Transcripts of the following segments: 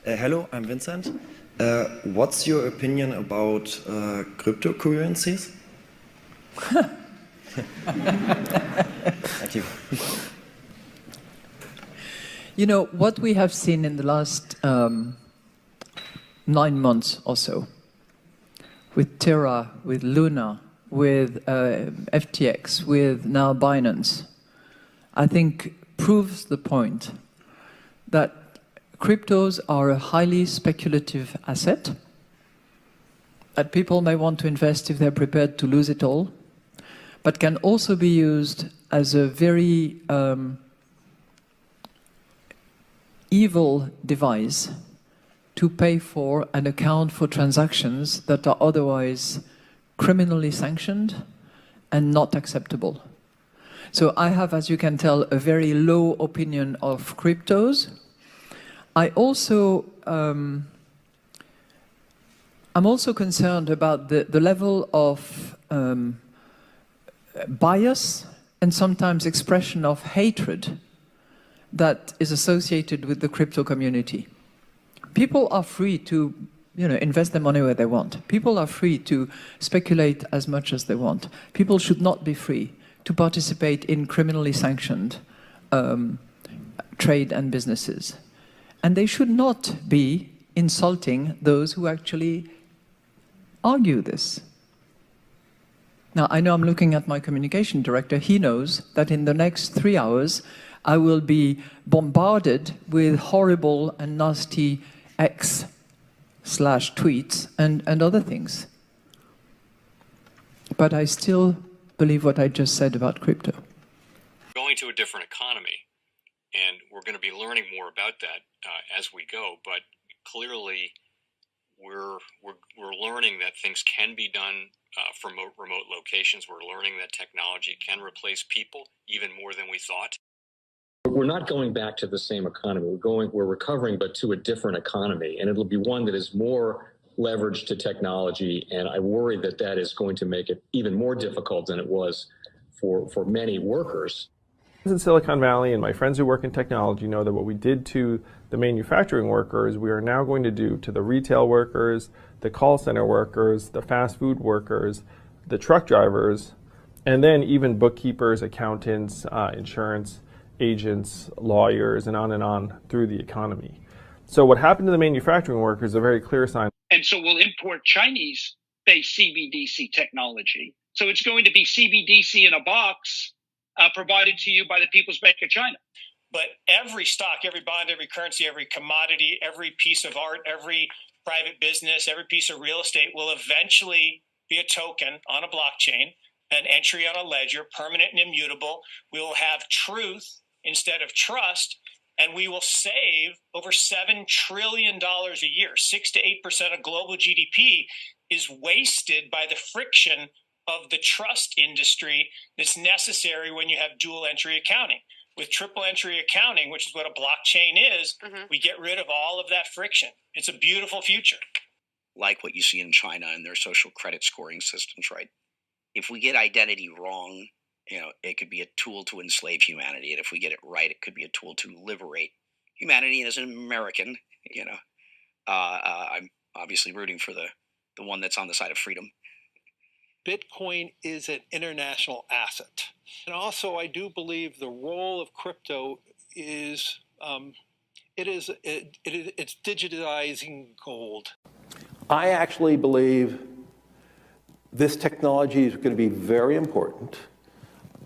Hello, I'm Vincent. What's your opinion about cryptocurrencies? Thank you. You know, what we have seen in the last 9 months or so, with Terra, with Luna, with FTX, with now Binance, I think proves the point that cryptos are a highly speculative asset, that people may want to invest if they're prepared to lose it all, but can also be used as a very evil device to pay for and account for transactions that are otherwise criminally sanctioned and not acceptable. So I have, as you can tell, a very low opinion of cryptos. I also, I'm also concerned about the level of bias and sometimes expression of hatred that is associated with the crypto community. People are free to, invest their money where they want. People are free to speculate as much as they want. People should not be free to participate in criminally sanctioned trade and businesses. And they should not be insulting those who actually argue this. Now, I know I'm looking at my communication director. He knows that in the next 3 hours, I will be bombarded with horrible and nasty X/tweets and other things. But I still believe what I just said about crypto. Going to a different economy, and we're going to be learning more about that as we go. But clearly, we're learning that things can be done from remote locations. We're learning that technology can replace people even more than we thought. We're not going back to the same economy. We're recovering, but to a different economy, and it'll be one that is more leveraged to technology. And I worry that that is going to make it even more difficult than it was for many workers. In Silicon Valley, and my friends who work in technology know that what we did to the manufacturing workers, we are now going to do to the retail workers, the call center workers, the fast food workers, the truck drivers, and then even bookkeepers, accountants, insurance agents, lawyers, and on through the economy. So what happened to the manufacturing workers is a very clear sign. And so we'll import Chinese-based CBDC technology. So it's going to be CBDC in a box provided to you by the People's Bank of China. But every stock, every bond, every currency, every commodity, every piece of art, every private business, every piece of real estate will eventually be a token on a blockchain, an entry on a ledger, permanent and immutable. We will have truth instead of trust, and we will save over $7 trillion a year. 6 to 8% of global GDP is wasted by the friction of the trust industry that's necessary when you have dual entry accounting. With triple entry accounting, which is what a blockchain is, we get rid of all of that friction. It's a beautiful future. Like what you see in China and their social credit scoring systems, right? If we get identity wrong, it could be a tool to enslave humanity. And if we get it right, it could be a tool to liberate humanity. And as an American, I'm obviously rooting for the one that's on the side of freedom. Bitcoin is an international asset. And also, I do believe the role of crypto is, it's digitizing gold. I actually believe this technology is going to be very important.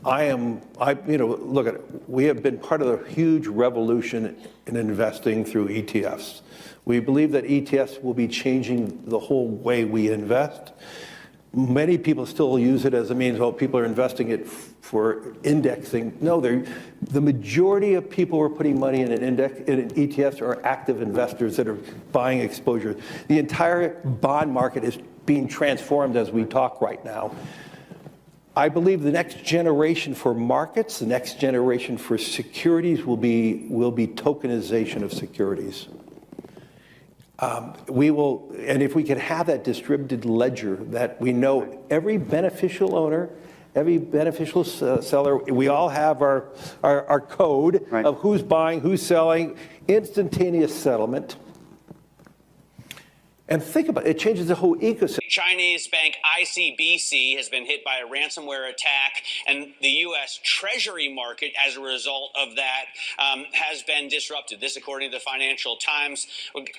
Look at it. We have been part of a huge revolution in investing through ETFs. We believe that ETFs will be changing the whole way we invest. Many people still use it as a means, people are investing it for indexing. No, the majority of people who are putting money in in ETFs are active investors that are buying exposure. The entire bond market is being transformed as we talk right now. I believe the next generation for markets, the next generation for securities will be tokenization of securities. And if we can have that distributed ledger that we know every beneficial owner Every beneficial seller, we all have our code of who's buying, who's selling, instantaneous settlement. And think about it, it changes the whole ecosystem. Chinese bank ICBC has been hit by a ransomware attack, and the U.S. Treasury market, as a result of that, has been disrupted. This, according to the Financial Times.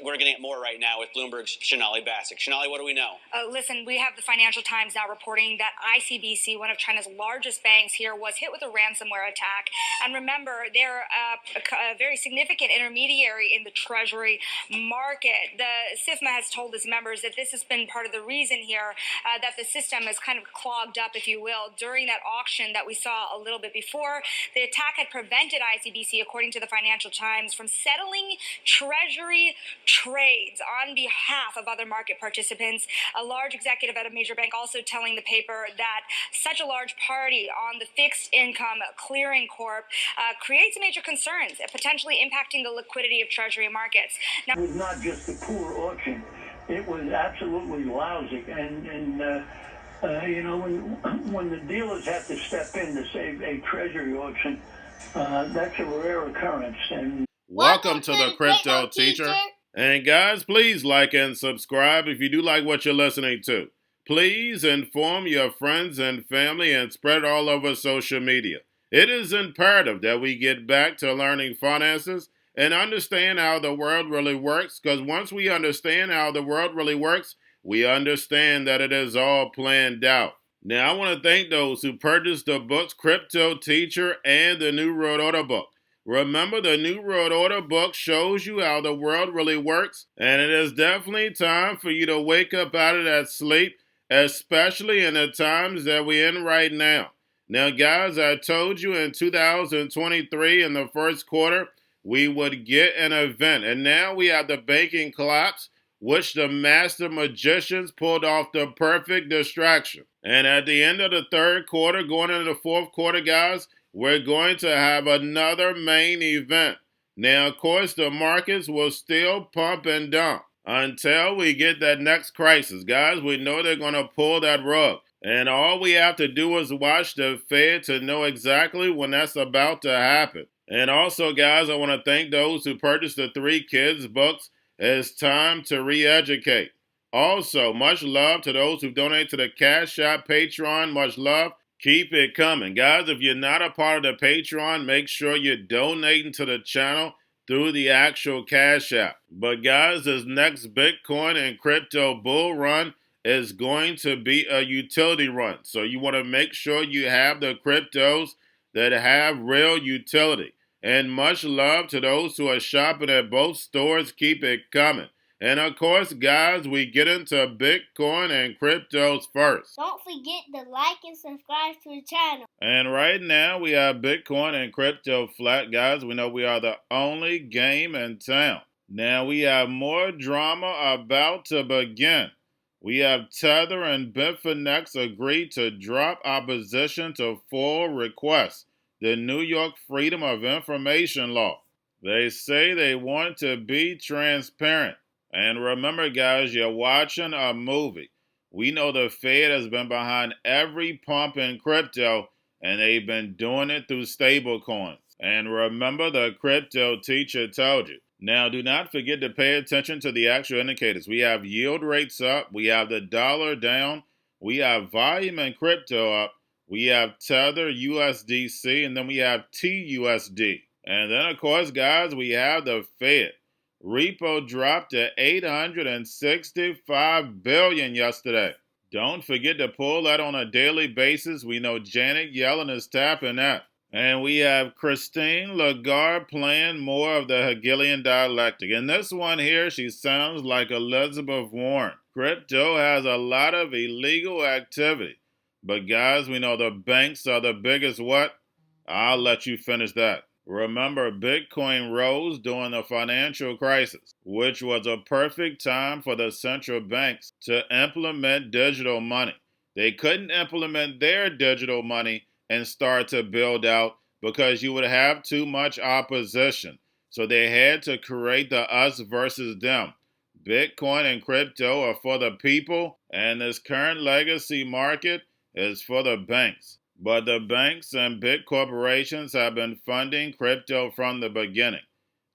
We're getting at more right now with Bloomberg's Shonali Bassick. Shonali, what do we know? Listen, we have the Financial Times now reporting that ICBC, one of China's largest banks here, was hit with a ransomware attack. And remember, they're a very significant intermediary in the Treasury market. The SIFMA has told its members that this has been part of the reason here that the system is kind of clogged up, if you will, during that auction that we saw a little bit before. The attack had prevented ICBC, according to the Financial Times, from settling Treasury trades on behalf of other market participants. A large executive at a major bank also telling the paper that such a large party on the fixed income clearing corp creates major concerns, potentially impacting the liquidity of Treasury markets. Now, it was not just a poor auction. It was absolutely lousy, and you know, when the dealers have to step in to save a treasury auction, that's a rare occurrence. And welcome to the Crypto Teacher. And guys, please like and subscribe if you do like what you're listening to. Please inform your friends and family and spread it all over social media. It is imperative that we get back to learning finances and understand how the world really works, because once we understand how the world really works, we understand that it is all planned out. Now, I want to thank those who purchased the books Cryptoteacher and the New World Order book. Remember, the New World Order book shows you how the world really works, and it is definitely time for you to wake up out of that sleep, especially in the times that we're in right now. Now, guys, I told you in 2023 in the first quarter, we would get an event. And now we have the banking collapse, which the master magicians pulled off the perfect distraction. And at the end of the third quarter, going into the fourth quarter, guys, we're going to have another main event. Now, of course, the markets will still pump and dump until we get that next crisis. Guys, we know they're going to pull that rug. And all we have to do is watch the Fed to know exactly when that's about to happen. And also, guys, I want to thank those who purchased the 3 Kids books. It's time to re-educate. Also, much love to those who donate to the Cash App, Patreon. Much love. Keep it coming. Guys, if you're not a part of the Patreon, make sure you're donating to the channel through the actual Cash App. But guys, this next Bitcoin and crypto bull run is going to be a utility run. So you want to make sure you have the cryptos that have real utility. And much love to those who are shopping at both stores. Keep it coming. And of course, guys, we get into Bitcoin and cryptos first. Don't forget to like and subscribe to the channel. And right now, we have Bitcoin and crypto flat. Guys, we know we are the only game in town. Now, we have more drama about to begin. We have Tether and Bitfinex agreed to drop opposition to full request. The New York Freedom of Information Law. They say they want to be transparent. And remember, guys, you're watching a movie. We know the Fed has been behind every pump in crypto, and they've been doing it through stablecoins. And remember, the Crypto Teacher told you. Now, do not forget to pay attention to the actual indicators. We have yield rates up. We have the dollar down. We have volume in crypto up. We have Tether, USDC, and then we have TUSD. And then, of course, guys, we have the Fed. Repo dropped to $865 billion yesterday. Don't forget to pull that on a daily basis. We know Janet Yellen is tapping that. And we have Christine Lagarde playing more of the Hegelian dialectic. And this one here, she sounds like Elizabeth Warren. Crypto has a lot of illegal activity. But guys, we know the banks are the biggest what? I'll let you finish that. Remember, Bitcoin rose during the financial crisis, which was a perfect time for the central banks to implement digital money. They couldn't implement their digital money and start to build out because you would have too much opposition. So they had to create the us versus them. Bitcoin and crypto are for the people, and this current legacy market is for the banks. But the banks and big corporations have been funding crypto from the beginning.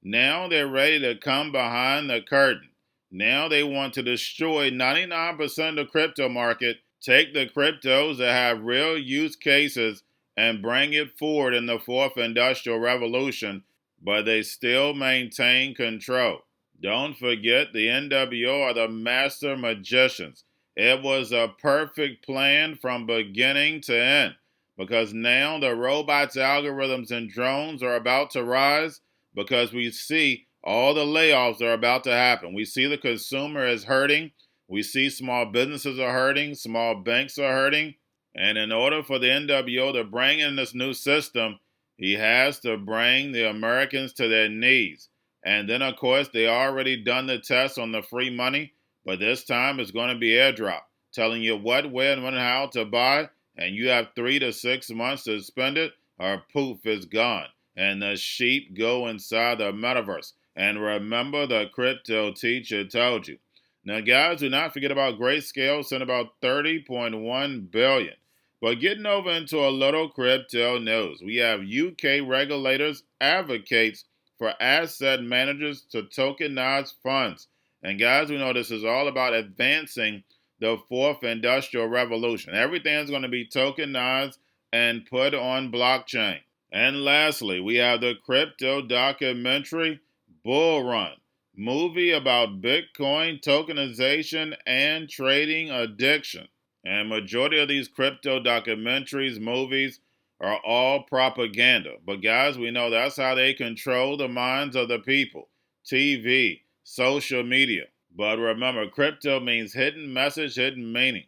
Now they're ready to come behind the curtain. Now they want to destroy 99% of the crypto market, take the cryptos that have real use cases and bring it forward in the fourth industrial revolution, but they still maintain control. Don't forget, the NWO are the master magicians. It was a perfect plan from beginning to end, because now the robots, algorithms, and drones are about to rise, because we see all the layoffs are about to happen. We see the consumer is hurting. We see small businesses are hurting. Small banks are hurting. And in order for the NWO to bring in this new system, he has to bring the Americans to their knees. And then, of course, they already done the test on the free money, but this time it's going to be airdrop, telling you what, where, and when, and how to buy, and you have 3 to 6 months to spend it, or poof, it's gone. And the sheep go inside the metaverse. And remember, the crypto teacher told you. Now, guys, do not forget about Grayscale, sent about $30.1 billion. But getting over into a little crypto news, we have UK regulators advocates for asset managers to tokenize funds. And guys, we know this is all about advancing the fourth industrial revolution. Everything's going to be tokenized and put on blockchain. And lastly, we have the crypto documentary Bull Run, movie about Bitcoin tokenization and trading addiction. And majority of these crypto documentaries, movies, are all propaganda. But guys, we know that's how they control the minds of the people. TV, social media. But remember, crypto means hidden message, hidden meaning.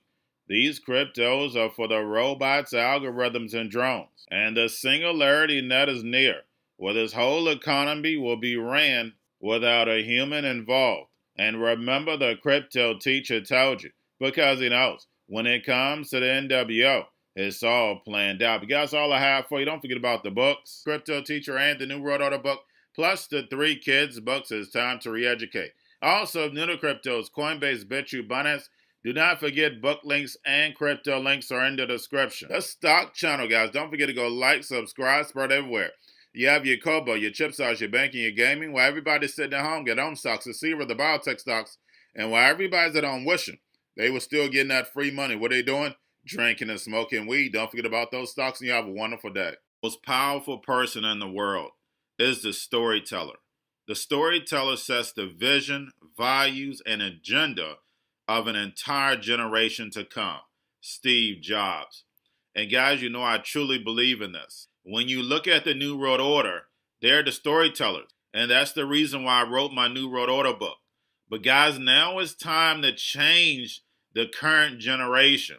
These cryptos are for the robots, algorithms, and drones. And the singularity net is near, where this whole economy will be ran without a human involved. And remember, the crypto teacher told you, because he knows when it comes to the NWO, it's all planned out. But guys, all I have for you. Don't forget about the books, Crypto Teacher and the New World Order book, plus the 3 kids books. It's time to re-educate. Also, new to cryptos, Coinbase, Bitrue, Binance. Do not forget book links and crypto links are in the description. The stock channel, guys. Don't forget to go like, subscribe, spread everywhere. You have your Kobo, your chip stocks, your banking, your gaming. While everybody's sitting at home, get on stocks, the Seaver, the biotech stocks. And while everybody's at home wishing they were still getting that free money, what are they doing? Drinking and smoking weed. Don't forget about those stocks, and you have a wonderful day. The most powerful person in the world is the storyteller. The storyteller sets the vision, values, and agenda of an entire generation to come. Steve Jobs. And guys, you know I truly believe in this. When you look at the New World Order, they're the storytellers. And that's the reason why I wrote my New World Order book. But guys, now it's time to change the current generation.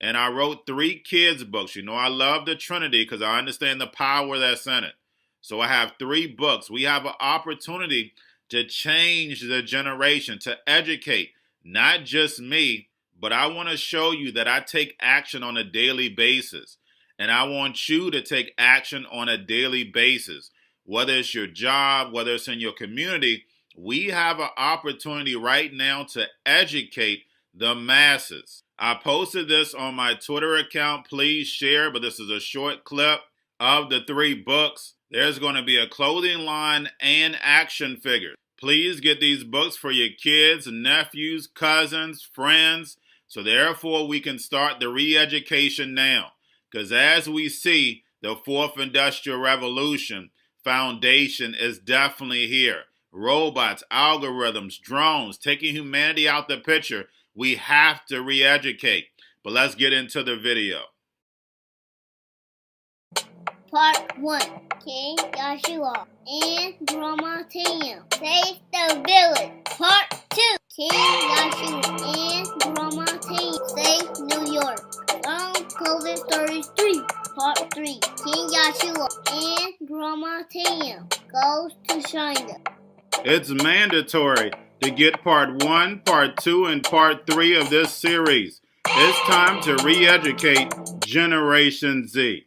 And I wrote 3 kids books. You know, I love the Trinity because I understand the power that's in it. So I have 3 books. We have an opportunity to change the generation, to educate, not just me, but I want to show you that I take action on a daily basis. And I want you to take action on a daily basis. Whether it's your job, whether it's in your community, we have an opportunity right now to educate the masses. I posted this on my Twitter account. Please share, but this is a short clip of the 3 books. There's going to be a clothing line and action figures. Please get these books for your kids, nephews, cousins, friends, so therefore we can start the re-education now. Because as we see, the 4th Industrial Revolution foundation is definitely here. Robots, algorithms, drones, taking humanity out the picture. We have to re-educate. But let's get into the video. Part 1. King Joshua and Grandma Tam save the village. Part 2. King Joshua and Grandma Tam save New York from COVID-33. Part 3. King Joshua and Grandma Tam goes to China. It's mandatory to get part 1, part 2, and part 3 of this series. It's time to re-educate Generation Z.